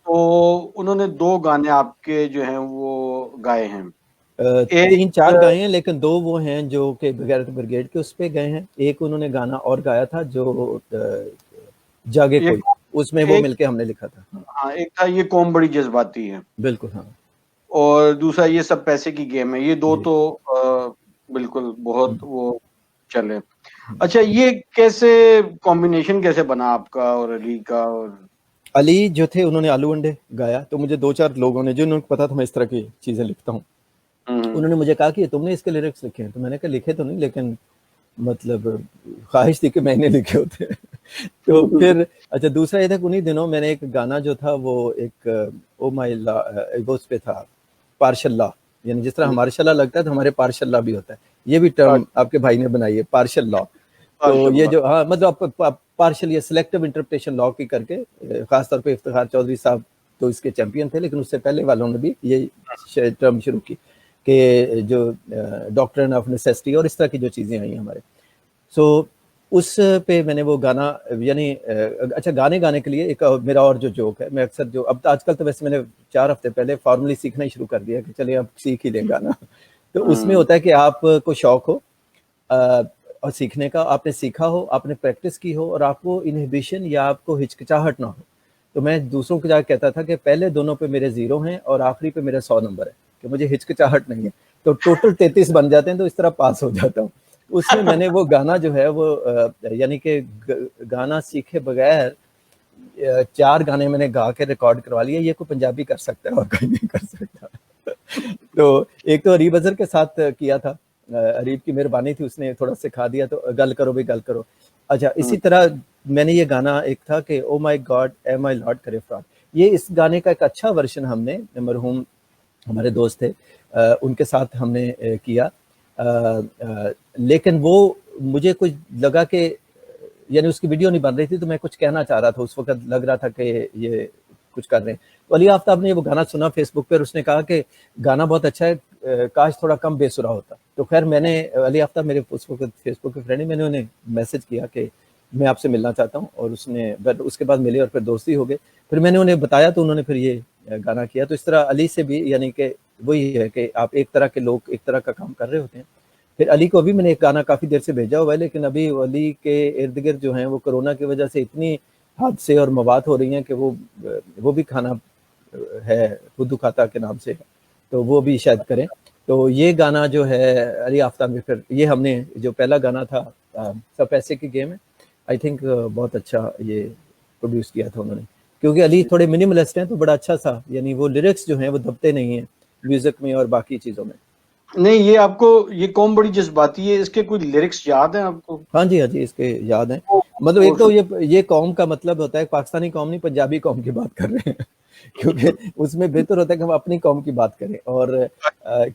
تو انہوں نے 2 گانے آپ کے جو ہیں وہ گائے ہیں. 3-4 گائے ہیں، لیکن 2 وہ ہیں جو کہ بغیر بریگیڈ کے اس پہ گئے ہیں. ایک انہوں نے گانا اور گایا تھا جو جاگے کوئی، اس میں وہ مل کے ہم نے لکھا تھا. ہاں، ایک تھا یہ قوم بڑی جذباتی ہے. بالکل ہاں. اور دوسرا یہ سب پیسے کی گیم ہے. یہ 2 تو بالکل بہت وہ چلے. اچھا، یہ کیسے کمبینیشن کیسے بنا آپ کا اور علی کا؟ اور علی جو تھے انہوں نے آلو انڈے گایا، تو مجھے 2-4 لوگوں نے جنہوں کو پتا تھا میں اس طرح کی چیزیں لکھتا ہوں، انہوں نے مجھے کہا کہ تم نے اس کے لیرکس لکھے ہیں. تو میں نے کہا لکھے تو نہیں، لیکن مطلب خواہش تھی کہ میں نے لکھے ہوتے. تو پھر اچھا دوسرا یہ تھا کہ انہی دنوں میں نے ایک گانا جو تھا وہ ایک او مائی لا اس پہ تھا، پارشل لا. یعنی جس طرح ہمارے شلا لگتا ہے تو ہمارے پارشل لا بھی ہوتا ہے. یہ بھی ٹرم آپ کے بھائی نے بنائی ہے، پارشل لا. تو یہ جو ہاں مطلب پارشل یا سلیکٹو انٹرپریٹیشن لا کی کر کے، خاص طور پہ افتخار چودھری صاحب تو اس کے چیمپئن تھے، لیکن اس سے پہلے والوں نے بھی یہ ٹرم شروع کی کہ جو ڈاکٹرن آف نیسیسٹی اور اس طرح کی جو چیزیں آئی ہیں ہمارے. سو اس پہ میں نے وہ گانا یعنی اچھا گانے کے لیے ایک میرا اور جو جوک ہے، میں اکثر جو اب آج کل تو ویسے میں نے 4 ہفتے پہلے فارملی سیکھنا ہی شروع کر دیا کہ چلے اب سیکھ ہی لیں گانا. تو اس میں ہوتا ہے کہ آپ کو شوق ہو اور سیکھنے کا، آپ نے سیکھا ہو، آپ نے پریکٹس کی ہو اور آپ کو انہیبیشن یا آپ کو ہچکچاہٹ نہ ہو. تو میں دوسروں کو جا کے کہتا تھا کہ پہلے دونوں پہ میرے 0 ہیں اور آخری پہ میرا 100 نمبر ہے، کہ مجھے ہچکچاہٹ نہیں ہے. تو ٹوٹل 33 بن جاتے ہیں، تو اس طرح پاس ہو جاتا ہوں. اس میں نے وہ گانا جو ہے وہ یعنی کہ گانا سیکھے بغیر 4 گانے میں نے گا کے ریکارڈ کروا لیے. یہ کوئی پنجابی کر سکتا ہے اور کوئی نہیں کر سکتا. تو ایک تو اریب اظہر کے ساتھ کیا تھا، اریب کی مہربانی تھی، اس نے تھوڑا سکھا دیا، تو گل کرو بھی گل کرو. اچھا اسی طرح میں نے یہ گانا ایک تھا کہ او مائی گاڈ اے مائی لارڈ کرے فراڈ. یہ اس گانے کا ایک اچھا ورژن ہم نے مرحوم ہمارے دوست تھے ان کے ساتھ ہم نے کیا. لیکن وہ مجھے کچھ لگا کہ یعنی اس کی ویڈیو نہیں بن رہی تھی، تو میں کچھ کہنا چاہ رہا تھا، اس وقت لگ رہا تھا کہ یہ کچھ کر رہے ہیں. تو علی آفتاب نے وہ گانا سنا فیس بک پہ اور اس نے کہا کہ گانا بہت اچھا ہے، کاش تھوڑا کم بے سرا ہوتا. تو خیر میں نے علی آفتاب میرے اس وقت فیس بک کے فرینڈ، میں نے انہیں میسج کیا کہ میں آپ سے ملنا چاہتا ہوں، اور اس کے بعد ملے اور پھر دوستی ہو گئے. پھر میں نے انہیں بتایا تو انہوں نے پھر یہ گانا کیا. تو اس طرح علی سے بھی یعنی کہ وہی ہے کہ آپ ایک طرح کے لوگ ایک طرح کا کام کر رہے ہوتے ہیں. پھر علی کو ابھی میں نے ایک گانا کافی دیر سے بھیجا ہوا ہے، لیکن ابھی علی کے ارد گرد جو ہیں وہ کرونا کی وجہ سے اتنی حادثے اور مواد ہو رہی ہیں کہ وہ بھی کھانا ہے خود کھاتا کے نام سے، تو وہ بھی شاید کریں. تو یہ گانا جو ہے علی آفتاب میں، پھر یہ ہم نے جو پہلا گانا تھا سب پیسے کی گیم ہے، آئی تھنک بہت اچھا یہ پروڈیوس کیا تھا انہوں نے، کیونکہ علی تھوڑے منیملسٹ ہیں تو بڑا اچھا تھا. یعنی وہ لیرکس جو ہیں وہ دبتے نہیں ہیں میوزک میں اور باقی چیزوں میں. نہیں یہ آپ کو یہ قوم بڑی جذباتی ہے، اس کے کوئی لیرکس یاد ہیں آپ کو؟ ہاں جی اس کے یاد ہیں. مطلب وہ ایک تو یہ قوم کا مطلب ہوتا ہے پاکستانی قوم نہیں، پنجابی قوم کی بات کر رہے ہیں کیونکہ اس میں بہتر ہوتا ہے کہ ہم اپنی قوم کی بات کریں. اور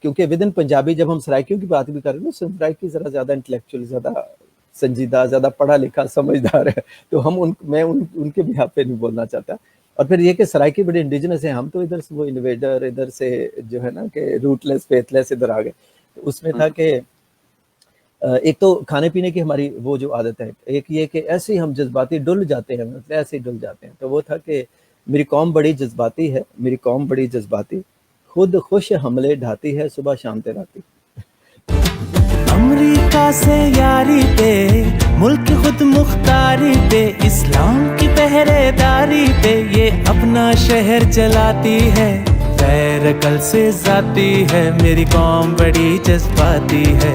کیونکہ ود ان پنجابی جب ہم سرائکیوں کی بات بھی کر رہے ہیں، سرائکی ذرا زیادہ انٹلیکچوئل، زیادہ سنجیدہ، زیادہ پڑھا لکھا سمجھدار ہے، تو ہم میں ان کے بھی پہ نہیں بولنا چاہتا. اور پھر یہ کہ سرائکی بڑے انڈیجنس ہیں، ہم تو ادھر سے وہ انویڈر، ادھر سے جو ہے نا کہ روٹ لیس فیتھ لیس ادھر آ گئے. اس میں تھا کہ ایک تو کھانے پینے کی ہماری وہ جو عادت ہے، ایک یہ کہ ایسے ہی ہم جذباتی ڈل جاتے ہیں، مطلب ایسے ہی ڈل جاتے ہیں. تو وہ تھا کہ میری قوم بڑی جذباتی ہے، میری قوم بڑی جذباتی، خود خوش حملے ڈھاتی ہے صبح شام تیراتی. امریکہ سے یاری پہ، ملک خود مختاری پہ، اسلام کی پہرے داری پہ، یہ اپنا شہر چلاتی ہے، غیر عقل سے ذاتی ہے. میری قوم بڑی جذباتی ہے،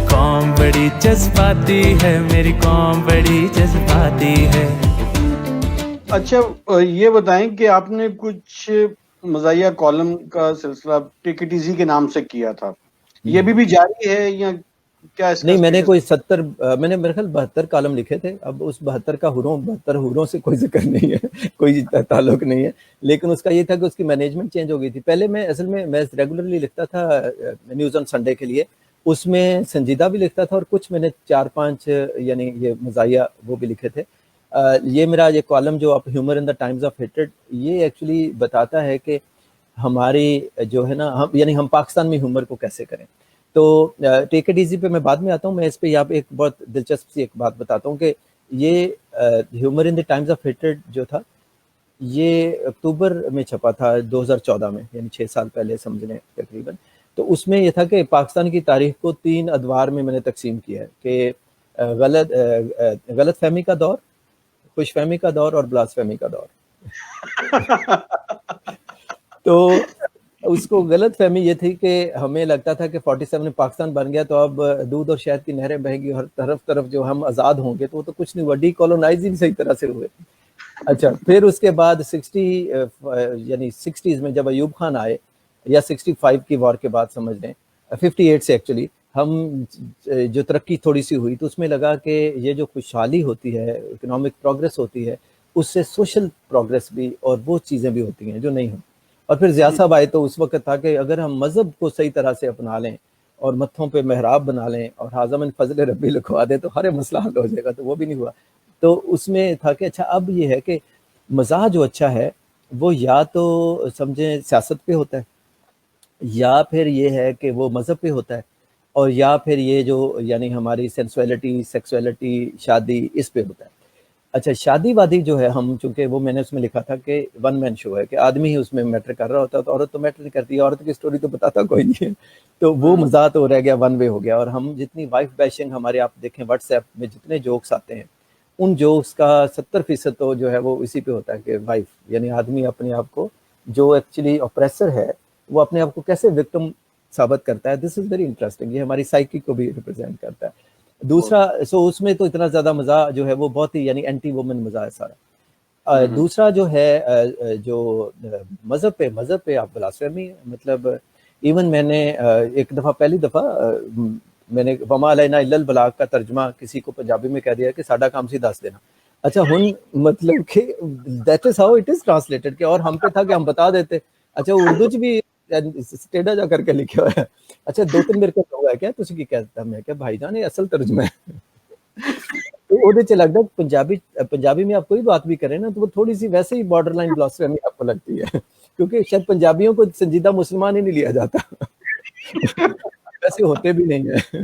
قوم بڑی جذباتی ہے، میری قوم بڑی جذباتی ہے. اچھا یہ بتائیں کہ آپ نے کچھ مزاحیہ کالم کا سلسلہ ٹیک اٹ ایزی کے نام سے کیا تھا، یہ بھی جاری ہے یا کیا اس کا نہیں، میں نے اسٹیٹس؟ کوئی 70 میں نے میرے خیال 72 کالم لکھے تھے. اب اس 72 کا 72 حوروں سے کوئی ذکر نہیں ہے، کوئی تعلق نہیں ہے. لیکن اس کا یہ تھا کہ اس کی مینجمنٹ چینج ہو گئی تھی. پہلے میں اصل میں ریگولرلی لکھتا تھا نیوز آن سنڈے کے لیے، اس میں سنجیدہ بھی لکھتا تھا، اور کچھ میں نے 4-5 یعنی یہ مزاحیہ وہ بھی لکھے تھے. یہ میرا یہ کالم جو آپ humour in the times of hatred, یہ ایکچولی بتاتا ہے کہ ہماری جو ہے نا یعنی ہم پاکستان میں ہیومر کو کیسے کریں. تو ٹیک اٹ ایزی پہ میں بعد میں آتا ہوں. میں اس پہ یہاں پہ ایک بہت دلچسپ سی ایک بات بتاتا ہوں کہ یہ humour in the Times of hatred جو تھا، یہ اکتوبر میں چھپا تھا 2014 میں، یعنی 6 سال پہلے سمجھ لیں تقریباً. تو اس میں یہ تھا کہ پاکستان کی تاریخ کو 3 ادوار میں نے تقسیم کیا ہے کہ غلط فہمی کا دور، خوش فہمی کا دور، اور بلاس فہمی کا دور. تو اس کو غلط فہمی یہ تھی کہ ہمیں لگتا تھا کہ 47 میں پاکستان بن گیا تو اب دودھ اور شہد کی نہریں بہیں گی، اور طرف جو ہم آزاد ہوں گے. تو وہ تو کچھ نہیں ہوا، ڈی کالونائز ہی صحیح طرح سے ہوئے. اچھا پھر اس کے بعد 60s میں جب ایوب خان آئے، یا 65 کی وار کے بعد سمجھ لیں، 58 سے ایکچولی ہم جو ترقی تھوڑی سی ہوئی، تو اس میں لگا کہ یہ جو خوشحالی ہوتی ہے، اکنامک پروگریس ہوتی ہے، اس سے سوشل پروگریس بھی اور وہ چیزیں بھی ہوتی ہیں جو نہیں ہوں. اور پھر ضیاء صاحب آئے تو اس وقت تھا کہ اگر ہم مذہب کو صحیح طرح سے اپنا لیں اور متھوں پہ محراب بنا لیں اور حاذا من فضل ربی لکھوا دیں تو ہر مسئلہ حل ہو جائے گا. تو وہ بھی نہیں ہوا. تو اس میں تھا کہ اچھا اب یہ ہے کہ مزاح جو اچھا ہے وہ یا تو سمجھیں سیاست پہ ہوتا ہے، یا پھر یہ ہے کہ وہ مذہب پہ ہوتا ہے، اور یا پھر یہ جو یعنی ہماری سینسویلٹی، سیکسویلٹی، شادی، اس پہ ہوتا ہے. اچھا شادی وادی جو ہے، ہم چونکہ وہ میں نے اس میں لکھا تھا کہ ون مین شو ہے، کہ آدمی ہی اس میں میٹر کر رہا ہوتا ہے، تو عورت تو میٹر نہیں کرتی، عورت کی سٹوری تو بتاتا کوئی نہیں ہے. تو وہ مزاح تو رہ گیا، ون وے ہو گیا. اور ہم جتنی وائف بیشنگ ہمارے آپ دیکھیں واٹس ایپ میں جتنے جوکس آتے ہیں، ان جوکس کا 70% تو جو ہے وہ اسی پہ ہوتا ہے کہ وائف یعنی آدمی اپنے آپ کو جو ایکچولی اپریسر ہے، وہ اپنے آپ کو کیسے وکٹم ثابت کرتا ہے. دس از ویری انٹرسٹنگ. یہ ہماری سائیکی کو بھی ریپرزینٹ کرتا ہے. دوسرا اس میں تو اتنا زیادہ مزاح جو ہے وہ بہت ہی یعنی اینٹی وومن مزاح ہے سارا. دوسرا جو ہے جو مذہب پہ آپ بلاسفہمی ہے. مطلب ایون میں نے ایک دفعہ پہلی دفعہ میں نے وما علینا الا البلاغ کا ترجمہ کسی کو پنجابی میں کہہ دیا کہ ساڈا کام سی دس دینا. اچھا ہن مطلب کہ that is how it is translated, کہ اور ہم پہ تھا کہ ہم بتا دیتے. اچھا اردو چ بھی ٹیڑھا جا کر کے لکھا ہوا ہے. اچھا 2-3 میرے کو ہوا ہے کیا تسی کی کہتا، میں کہ بھائی جان یہ اصل ترجمہ ہے. تو وہ چ لگتا ہے پنجابی میں آپ کوئی بات بھی کریں نا تو وہ تھوڑی سی ویسے ہی بارڈر لائن بلاسفیمی آپ کو لگتی ہے، کیونکہ شاید پنجابیوں کو سنجیدہ مسلمان ہی نہیں لیا جاتا، ویسے ہوتے بھی نہیں ہیں.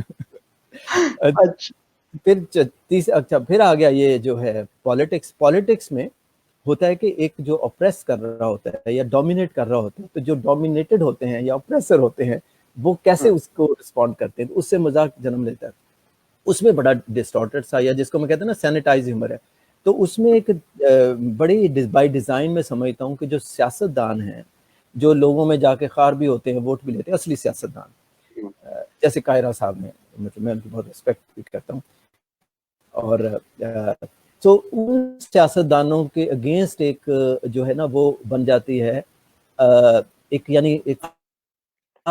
پھر آ گیا یہ جو ہے پالیٹکس میں ہوتا ہے کہ ایک جو اپریس کر رہا ہوتا ہے یا ڈومینیٹ کر رہا ہوتا ہے، تو جو ڈومینیٹڈ ہوتے ہیں یا اپریسر ہوتے ہیں وہ کیسے اس کو رسپونڈ کرتے ہیں، تو اس سے مذاق جنم لیتا ہے. اس میں بڑا ڈسٹارٹڈ سا، یا جس کو میں کہتا ہوں نا سینیٹائز ہیومر ہے. تو اس میں ایک بڑی بائی ڈیزائن میں سمجھتا ہوں کہ جو سیاست دان ہیں، جو لوگوں میں جا کے خار بھی ہوتے ہیں، ووٹ بھی لیتے ہیں، اصلی سیاست دان جیسے قاہرہ صاحب نے، مطلب میں ان کی بہت ریسپیکٹ کرتا ہوں. اور تو ان سیاست دانوں کے اگینسٹ ایک جو ہے نا وہ بن جاتی ہے ایک یعنی ایک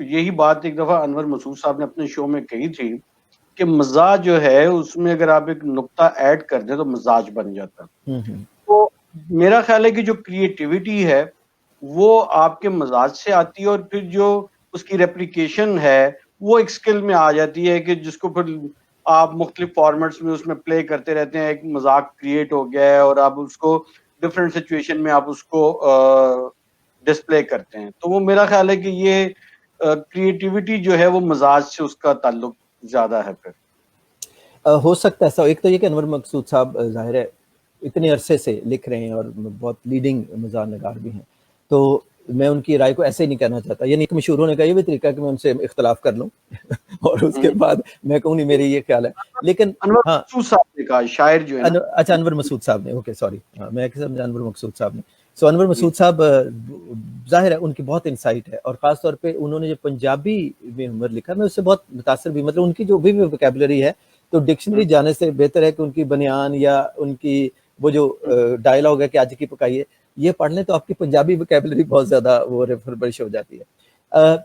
یہی بات ایک دفعہ انور مسعود صاحب نے اپنے شو میں کہی تھی کہ مزاح جو ہے اس میں اگر آپ ایک نقطہ ایڈ کر دیں تو مزاج بن جاتا. تو میرا خیال ہے کہ جو کریٹیوٹی ہے وہ آپ کے مزاج سے آتی ہے، اور پھر جو اس کی ریپلیکیشن ہے وہ ایک اسکل میں آ جاتی ہے کہ جس کو پھر آپ مختلف فارمیٹس میں اس میں پلے کرتے رہتے ہیں. ایک مذاق کریٹ ہو گیا ہے اور آپ اس کو ڈفرینٹ سچویشن میں آپ اس کو ڈسپلے کرتے ہیں. تو وہ میرا خیال ہے کہ یہ کریٹیوٹی جو ہے وہ مزاج سے اس کا تعلق زیادہ ہے. پھر ہو سکتا ہے ایسا. ایک تو یہ کہ انور مقصود صاحب ظاہر ہے اتنے عرصے سے لکھ رہے ہیں اور بہت لیڈنگ مزاح نگار بھی ہیں، تو میں ان کی رائے کو ایسے ہی نہیں کہنا چاہتا. یعنی ایک مشہور ہونے کا یہ بھی طریقہ ہے کہ میں ان سے اختلاف کر لوں اور اس کے بعد میں کہوں نہیں میری یہ خیال ہے. لیکن انور ہاں مسعود صاحب نے کہا، شاعر جو ہے نا. اچھا انور مسعود صاحب نے، اوکے سوری، میں سمجھا انور مقصود صاحب نے. سو انور مسعود صاحب ظاہر ہے ان کی بہت انسائٹ ہے، اور خاص طور پہ انہوں نے جو پنجابی میں ہیومر لکھا میں اس سے بہت متاثر بھی. مطلب ان کی جو بھی ووکیبلری ہے تو ڈکشنری جانے سے بہتر ہے کہ ان کی بنیان یا ان کی وہ جو ڈائلاگ ہے کہ آج کی پکائیے یہ پڑھ لیں تو آپ کی پنجابی ووکیبلری بہت زیادہ وہ ریفربش ہو جاتی ہے.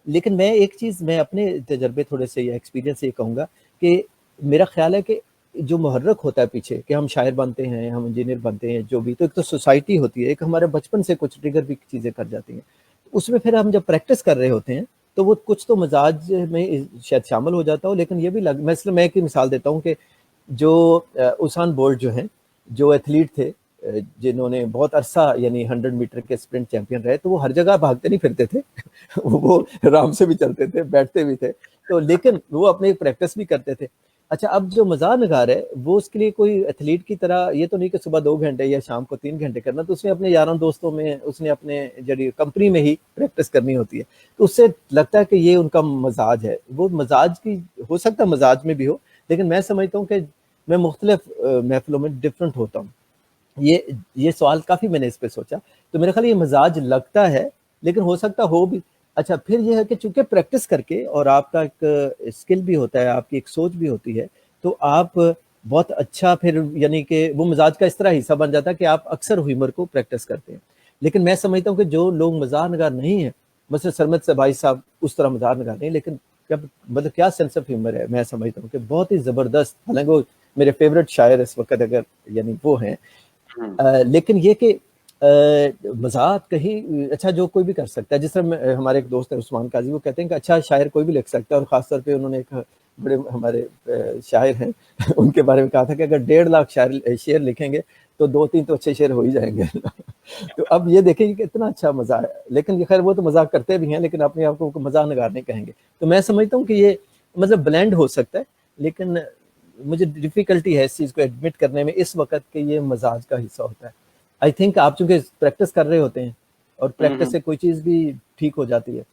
لیکن میں ایک چیز میں اپنے تجربے تھوڑے سے یا ایکسپیرینس یہ کہوں گا کہ میرا خیال ہے کہ جو محرک ہوتا ہے پیچھے کہ ہم شاعر بنتے ہیں، ہم انجینئر بنتے ہیں، جو بھی، تو ایک تو سوسائٹی ہوتی ہے، ایک ہمارے بچپن سے کچھ ٹریگر بھی چیزیں کر جاتی ہیں. اس میں پھر ہم جب پریکٹس کر رہے ہوتے ہیں تو وہ کچھ تو مزاج میں شاید شامل ہو جاتا ہو. لیکن یہ بھی میں ایک ہی مثال دیتا ہوں کہ جو اسان بولٹ جو ہیں، جو ایتھلیٹ تھے جنہوں نے بہت عرصہ یعنی 100 میٹر کے اسپرنٹ چیمپئن رہے، تو وہ ہر جگہ بھاگتے نہیں پھرتے تھے وہ آرام سے بھی چلتے تھے، بیٹھتے بھی تھے، تو لیکن وہ اپنے پریکٹس بھی کرتے تھے. اچھا اب جو مزاح نگار ہے وہ اس کے لیے کوئی ایتھلیٹ کی طرح یہ تو نہیں کہ صبح 2 گھنٹے یا شام کو 3 گھنٹے کرنا، تو اس نے اپنے یاروں دوستوں میں، اس نے اپنے جڑی کمپنی میں ہی پریکٹس کرنی ہوتی ہے. تو اس سے لگتا ہے کہ یہ ان کا مزاج ہے. وہ مزاج کی ہو سکتا ہے مزاج میں بھی ہو، لیکن میں سمجھتا ہوں کہ میں مختلف محفلوں میں ڈفرینٹ ہوتا ہوں. یہ سوال کافی میں نے اس پہ سوچا، تو میرے خیال یہ مزاج لگتا ہے لیکن ہو سکتا ہو بھی. اچھا پھر یہ ہے کہ چونکہ پریکٹس کر کے اور آپ کا ایک اسکل بھی ہوتا ہے، آپ کی ایک سوچ بھی ہوتی ہے، تو آپ بہت اچھا پھر یعنی کہ وہ مزاج کا اس طرح حصہ بن جاتا ہے کہ آپ اکثر ہیومر کو پریکٹس کرتے ہیں. لیکن میں سمجھتا ہوں کہ جو لوگ مزاح نگار نہیں ہیں، مثلا سرمد سے بھائی صاحب اس طرح مزاح نگار نہیں، لیکن مطلب کیا سینس آف ہیومر ہے، میں سمجھتا ہوں کہ بہت ہی زبردست. حالانکہ وہ میرے فیوریٹ شاعر اس وقت اگر یعنی وہ ہیں، لیکن یہ کہ مزاح کہیں اچھا جو کوئی بھی کر سکتا ہے. جس طرح ہمارے ایک دوست ہے عثمان قاضی، وہ کہتے ہیں کہ اچھا شاعر کوئی بھی لکھ سکتا ہے، اور خاص طور پہ انہوں نے ایک بڑے ہمارے شاعر ہیں ان کے بارے میں کہا تھا کہ اگر 1.5 لاکھ شعر لکھیں گے تو 2-3 تو اچھے شعر ہو ہی جائیں گے. تو اب یہ دیکھیں کہ اتنا اچھا مزاح ہے. لیکن خیر وہ تو مزاح کرتے بھی ہیں، لیکن اپنے آپ کو مزاح نگار نہیں کہیں گے. تو میں سمجھتا ہوں کہ یہ مطلب بلینڈ ہو سکتا ہے، لیکن مجھے ڈیفیکلٹی ہے اس چیز کو ایڈمٹ کرنے میں اس وقت کہ یہ مزاج کا حصہ ہوتا ہے. آئی تھنک آپ چونکہ پریکٹس کر رہے ہوتے ہیں اور پریکٹس سے کوئی چیز بھی ٹھیک ہو جاتی ہے.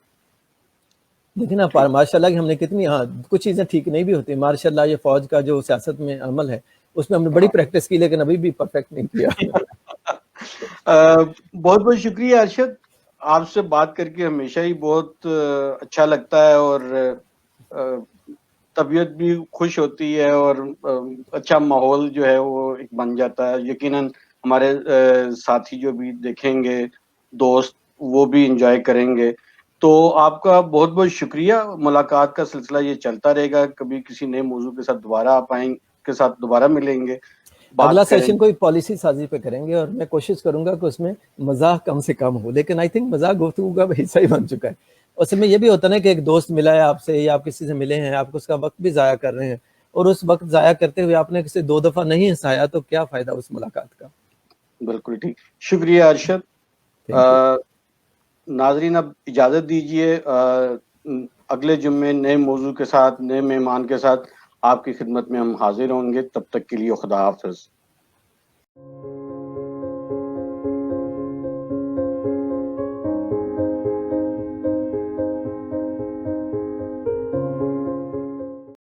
لیکن اب ماشاء اللہ کہ ہم نے کتنی کچھ چیزیں ٹھیک نہیں بھی ہوتی. ماشاء اللہ یہ فوج کا جو سیاست میں عمل ہے اس میں ہم نے بڑی پریکٹس کی، لیکن ابھی بھی پرفیکٹ نہیں کیا. بہت بہت شکریہ ارشد. آپ سے بات کر کے ہمیشہ ہی بہت اچھا لگتا ہے، اور طبیعت بھی خوش ہوتی ہے، اور اچھا ماحول جو ہے وہ ایک بن جاتا ہے. یقیناً ہمارے ساتھی جو بھی دیکھیں گے، دوست، وہ بھی انجوائے کریں گے. تو آپ کا بہت بہت شکریہ. ملاقات کا سلسلہ یہ چلتا رہے گا. کبھی کسی نئے موضوع کے ساتھ دوبارہ آپ کے ساتھ دوبارہ ملیں گے، اگلا بات کریں سیشن کوئی پالیسی سازی پہ کریں گے، اور میں کوشش کروں گا کہ اس میں مزاح کم سے کم ہو. لیکن آئی تھنک مزاح گفتگو کا حصہ ہی بن چکا ہے. اس میں یہ بھی ہوتا ہے کہ ایک دوست ملا ہے آپ سے، یا آپ کسی سے ملے ہیں، آپ اس کا وقت بھی ضائع کر رہے ہیں، اور اس وقت ضائع کرتے ہوئے آپ نے کسی 2 دفعہ نہیں ہنسایا تو کیا فائدہ اس ملاقات کا. بالکل ٹھیک. شکریہ ارشد. ناظرین اب اجازت دیجیے، اگلے جمعے نئے موضوع کے ساتھ، نئے مہمان کے ساتھ آپ کی خدمت میں ہم حاضر ہوں گے. تب تک کے لیے خدا حافظ.